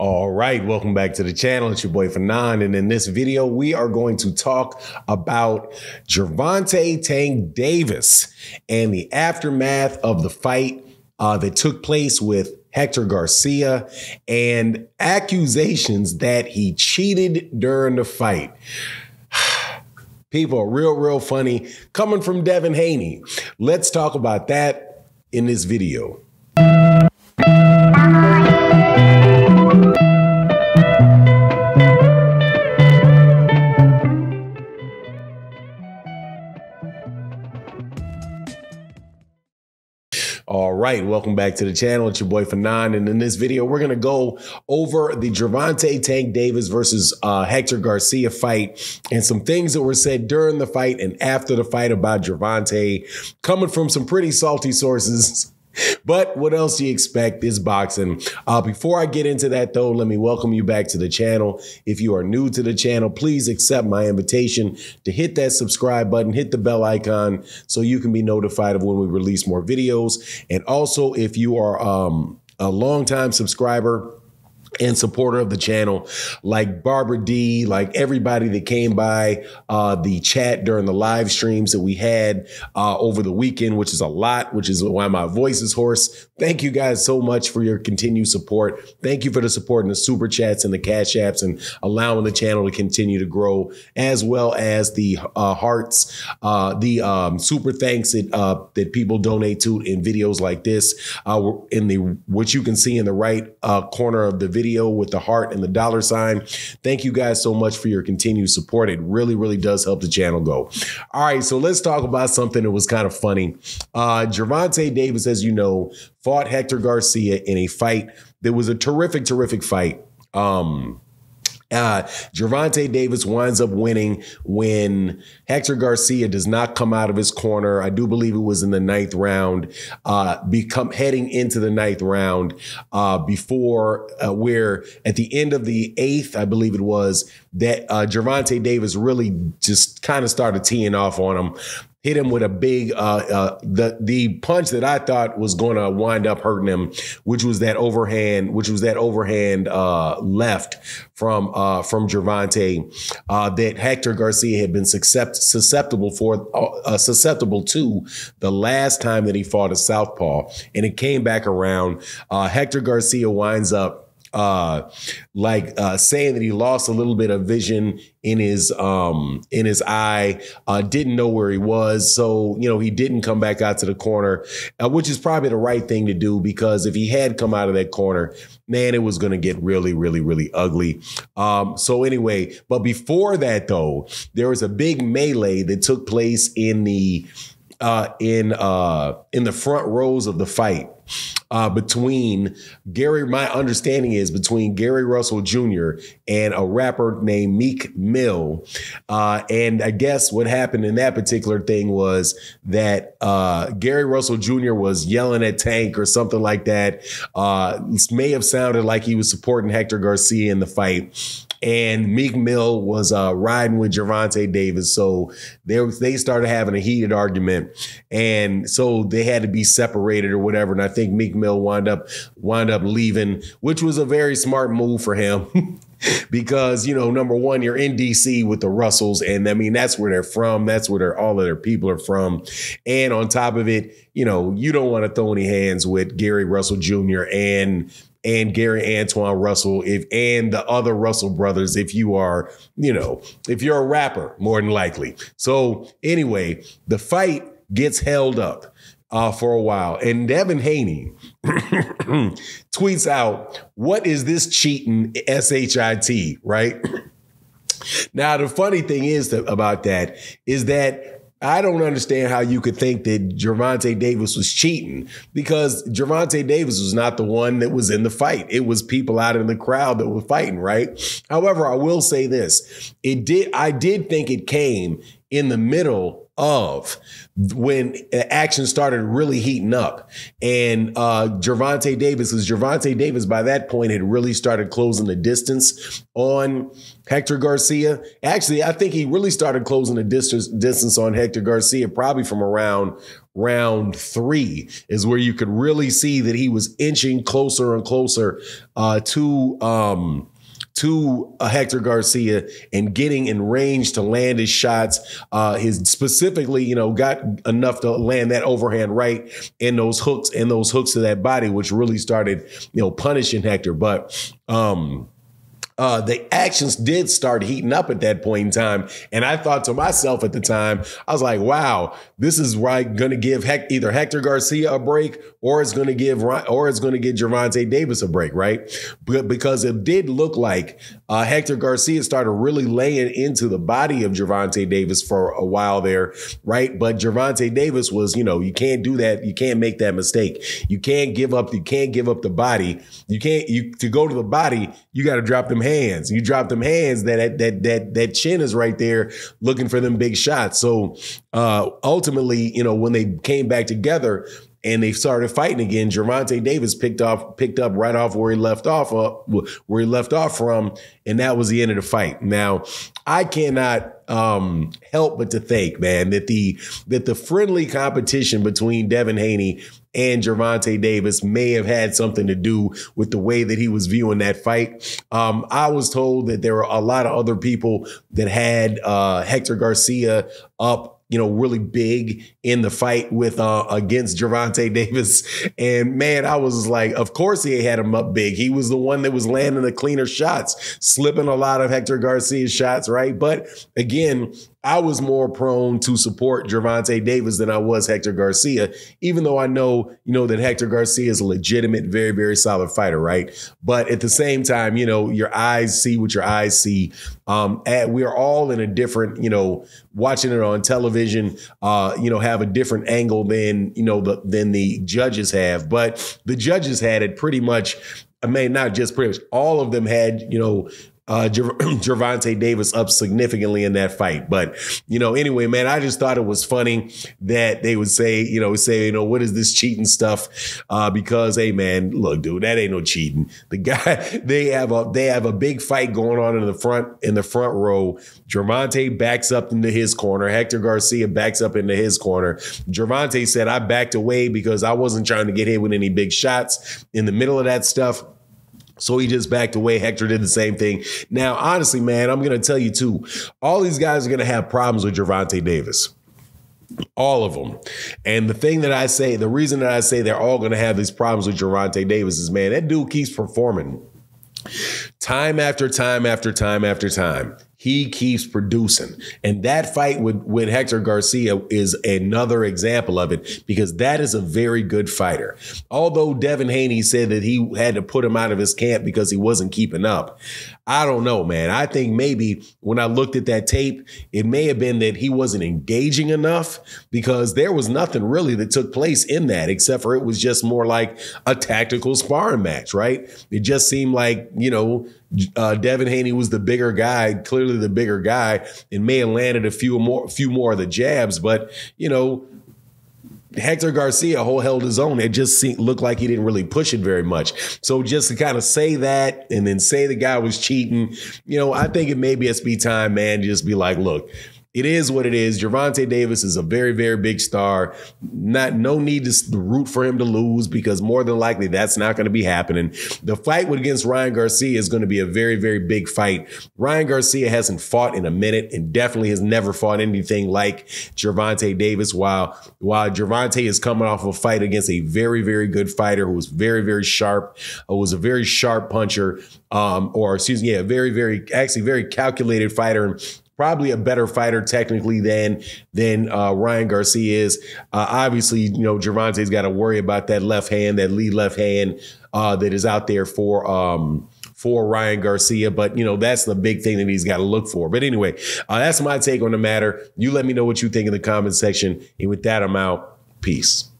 All right, welcome back to the channel. It's your boy Fanon, and in this video, we are going to talk about Gervonta Tank Davis and the aftermath of the fight that took place with Hector Garcia and accusations that he cheated during the fight. People are real funny coming from Devin Haney. Let's talk about that in this video. All right, welcome back to the channel. It's your boy Fanon, and in this video, we're going to go over the Gervonta Tank Davis versus Hector Garcia fight and some things that were said during the fight and after the fight about Gervonta, coming from some pretty salty sources. But what else do you expect? Is boxing. Before I get into that, though, let me welcome you back to the channel. If you are new to the channel, please accept my invitation to hit that subscribe button, hit the bell icon so you can be notified of when we release more videos. And also, if you are a longtime subscriber and supporter of the channel, like Barbara D, like everybody that came by the chat during the live streams that we had over the weekend, which is a lot, which is why my voice is hoarse. Thank you guys so much for your continued support. Thank you for the support in the super chats and the cash apps and allowing the channel to continue to grow, as well as the hearts, the super thanks that people donate to in videos like this. What you can see in the right corner of the video with the heart and the dollar sign. Thank you guys so much for your continued support. It really does help the channel go. All right, so let's talk about something that was kind of funny. Gervonta Davis, as you know, fought Hector Garcia in a fight that was a terrific fight. Gervonta Davis winds up winning when Hector Garcia does not come out of his corner. I do believe it was in the 9th round, heading into the 9th round, before where at the end of the 8th, I believe it was, that Gervonta Davis really just kind of started teeing off on him. Hit him with a big, the punch that I thought was going to wind up hurting him, which was that overhand, left from Gervonta, that Hector Garcia had been susceptible to the last time that he fought a southpaw, and it came back around. Hector Garcia winds up saying that he lost a little bit of vision in his eye, didn't know where he was. So, you know, he didn't come back out to the corner, which is probably the right thing to do, because if he had come out of that corner, man, it was going to get really ugly. So anyway, but before that, though, there was a big melee that took place in the front rows of the fight. Between my understanding is between Gary Russell Jr. and a rapper named Meek Mill. And I guess what happened in that particular thing was that Gary Russell Jr. was yelling at Tank or something like that. This may have sounded like he was supporting Hector Garcia in the fight. And Meek Mill was riding with Gervonta Davis. So they started having a heated argument. And so they had to be separated or whatever. And I think Meek Mill wound up leaving, which was a very smart move for him. Because, you know, number one, you're in D.C. with the Russells. And I mean, that's where they're from. That's where all of their people are from. And on top of it, you know, you don't want to throw any hands with Gary Russell Jr. and Gary Antoine Russell, and the other Russell brothers, if you are, you know, if you're a rapper, more than likely. So anyway, the fight gets held up for a while, and Devin Haney tweets out, "What is this cheating SHIT?" Right? Now, the funny thing is about that is that I don't understand how you could think that Gervonta Davis was cheating, because Gervonta Davis was not the one that was in the fight. It was people out in the crowd that were fighting, right? However, I will say this. I did think it came in the middle of when action started really heating up, and Gervonta Davis by that point had really started closing the distance on Hector Garcia. Actually, I think he really started closing the distance on Hector Garcia probably from around round 3 is where you could really see that he was inching closer and closer to Hector Garcia and getting in range to land his shots. His specifically, got enough to land that overhand right and those hooks to that body, which really started, punishing Hector. But the actions did start heating up at that point in time. And I thought to myself at the time, I was like, wow, this is going to give either Hector Garcia a break or it's going to give Gervonta Davis a break, right? But because it did look like Hector Garcia started really laying into the body of Gervonta Davis for a while there, right? But Gervonta Davis was, you can't do that. You can't make that mistake. You can't give up the body. To go to the body, you got to drop them hands. You drop them hands, that chin is right there looking for them big shots. So ultimately, when they came back together and they started fighting again, Gervonta Davis picked up right off where he left off from, and that was the end of the fight. Now, I cannot help but to think, man, that the friendly competition between Devin Haney and Gervonta Davis may have had something to do with the way that he was viewing that fight. I was told that there were a lot of other people that had Hector Garcia up, really big in the fight with against Gervonta Davis. And man, I was like, of course he had him up big. He was the one that was landing the cleaner shots, slipping a lot of Hector Garcia's shots, right? But again, I was more prone to support Gervonta Davis than I was Hector Garcia, even though I know, that Hector Garcia is a legitimate, very, very solid fighter, right? But at the same time, your eyes see what your eyes see. We're all in a different, watching it on television, have a different angle than the judges have. But the judges had it pretty much. I mean, not just pretty much. All of them had, Gervonta Davis up significantly in that fight. But, anyway, man, I just thought it was funny that they would say, what is this cheating stuff? Because, hey, man, look, dude, that ain't no cheating. The guy, they have a big fight going on in the front row. Gervonta backs up into his corner. Hector Garcia backs up into his corner. Gervonta said, I backed away because I wasn't trying to get hit with any big shots in the middle of that stuff. So he just backed away. Hector did the same thing. Now, honestly, man, I'm going to tell you, too, all these guys are going to have problems with Gervonta Davis. All of them. And the reason that I say they're all going to have these problems with Gervonta Davis is, man, that dude keeps performing time after time after time after time. He keeps producing. And that fight with Hector Garcia is another example of it, because that is a very good fighter. Although Devin Haney said that he had to put him out of his camp because he wasn't keeping up, I don't know, man. I think maybe when I looked at that tape, it may have been that he wasn't engaging enough, because there was nothing really that took place in that, except for it was just more like a tactical sparring match, right? It just seemed like, Devin Haney was the bigger guy, clearly the bigger guy, and may have landed a few more of the jabs. But, Hector Garcia held his own. It just looked like he didn't really push it very much. So just to kind of say that and then say the guy was cheating, I think it maybe has to be time, man, to just be like, look, it is what it is. Gervonta Davis is a very, very big star. No need to root for him to lose, because more than likely that's not going to be happening. The fight against Ryan Garcia is going to be a very, very big fight. Ryan Garcia hasn't fought in a minute and definitely has never fought anything like Gervonta Davis, while Gervonta is coming off a fight against a very, very good fighter who was very, very sharp, who was a very sharp puncher, a very, very calculated fighter, and probably a better fighter technically than Ryan Garcia is. Obviously, Gervonta's got to worry about that lead left hand that is out there for Ryan Garcia. But, that's the big thing that he's got to look for. But anyway, that's my take on the matter. You let me know what you think in the comment section. And with that, I'm out. Peace.